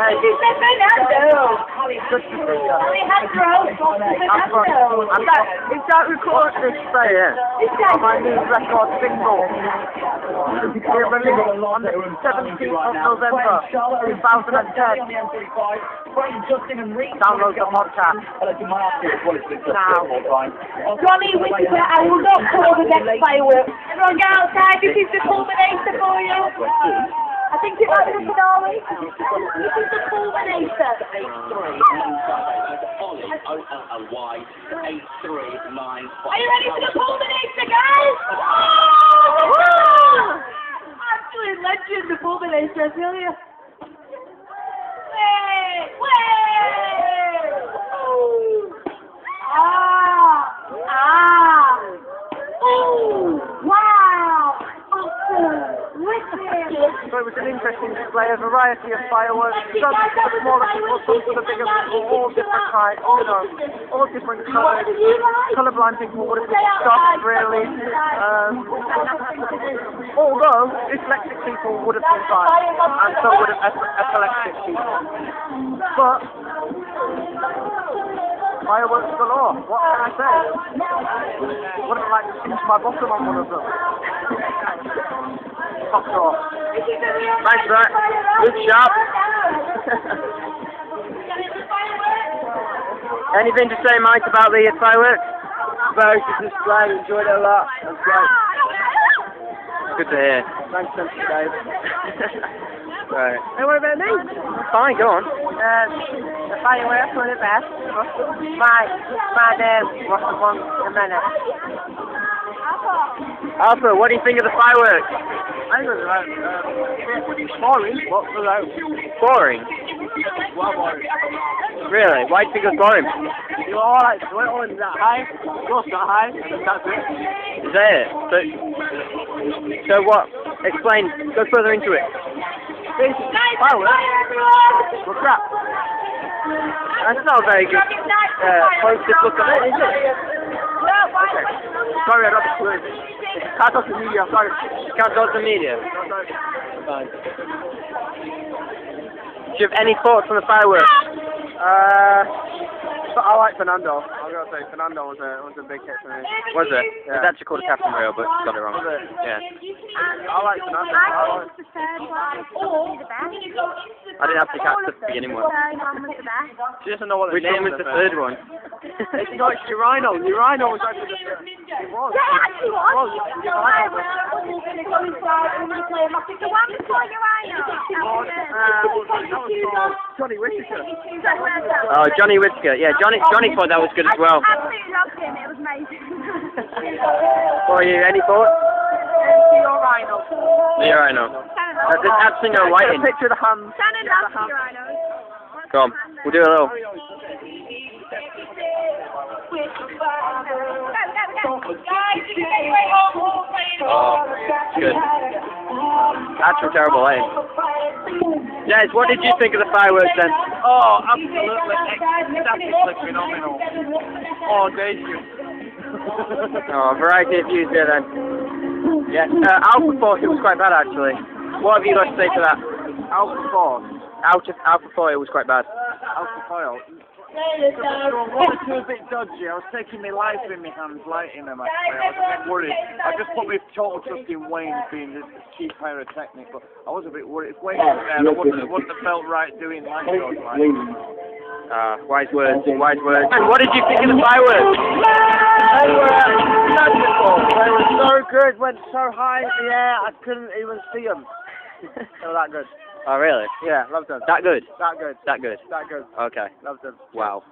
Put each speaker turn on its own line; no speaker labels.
Good to see you. Is that recorded display on my new record single? We're released on the 17th of November 2010. Download the podcast now.
Johnny Whittaker, I will not call the next fireworks. Everyone get outside, this is the culminator for you. I think it might be the finale. This is the culminator. Are you ready for the culminator, guys? Absolute legend, the culminator, I tell you.
So it was an interesting display, a variety of fireworks, some for the smaller people, some for the bigger people, all different types, you know, all different colours. Colourblind people would have been shocked, really. Although dyslexic people would have been fine, and so would have epileptic people. But fireworks galore, what can I say? Wouldn't like to pinch my bottom on one of them. Fuck off.
Thanks for that. Good shot. Anything to say, Mike, about the fireworks?
Very good display, enjoyed it a lot. That's great.
Good to hear.
Thanks, Dave.
Right.
Hey, what about me?
Fine, go on.
The fireworks were the best. My name was the one the minute.
Alpha, what do you think of the fireworks?
I think it was boring, but
Boring?
well, boring.
Really? Why do you think it was boring?
You were alright, so it wasn't that high, just that high, that's it.
Is that it? So what? Explain, go further into it.
Basically, fireworks were crap.
That's not a very good positive look at it, is it?
Okay. Sorry, I got the clue. Can't talk to media, sorry.
Can't talk to media. Fine. Do you have any thoughts on the fireworks?
But I like Fernando. I was going to say Fernando was a big hit for me.
Was it?
Yeah.
It's actually called a Captain Rail, but got it wrong.
Was it?
Yeah.
I like Fernando.
I didn't have to catch the beginning one.
She doesn't know what
Which one was the third one?
It's not Urino. Urino was actually the third. It was.
Yeah, it actually was.
Well, Johnny Whittaker.
Oh, Johnny Whittaker. Yeah, Johnny thought that was good as well.
I absolutely loved him. It was amazing.
For you, any thoughts?
Urino.
Yeah, I know. There's absolutely no lighting.
Picture of the hands.
Shannon loves Urino.
Come on, we'll do a little. Oh, good. Actually terrible, eh? Yes, what did you think of the fireworks then?
Oh, absolutely ecstatically phenomenal. Oh, Daisy.
Oh, a variety of views there then. Yeah, Alpha Force, it was quite bad actually. What have you got to say to that?
Alpha Force.
Alpha Foil was quite bad.
Alpha Foil. One or two a bit dodgy. I was taking my life in my hands, lighting them actually. I was a bit worried. I just put my total trust in Wayne being the chief pyrotechnic, but I was a bit worried. If Wayne was there, I wouldn't have felt right doing light shows like
Wise words, wise words. And what did you think of the fireworks?
They were magical. They were so good, went so high in the air, I couldn't even see them. They were that good.
Oh, really?
Yeah, loved them.
That good?
That good.
That good?
That good.
Okay.
Loved them.
Wow.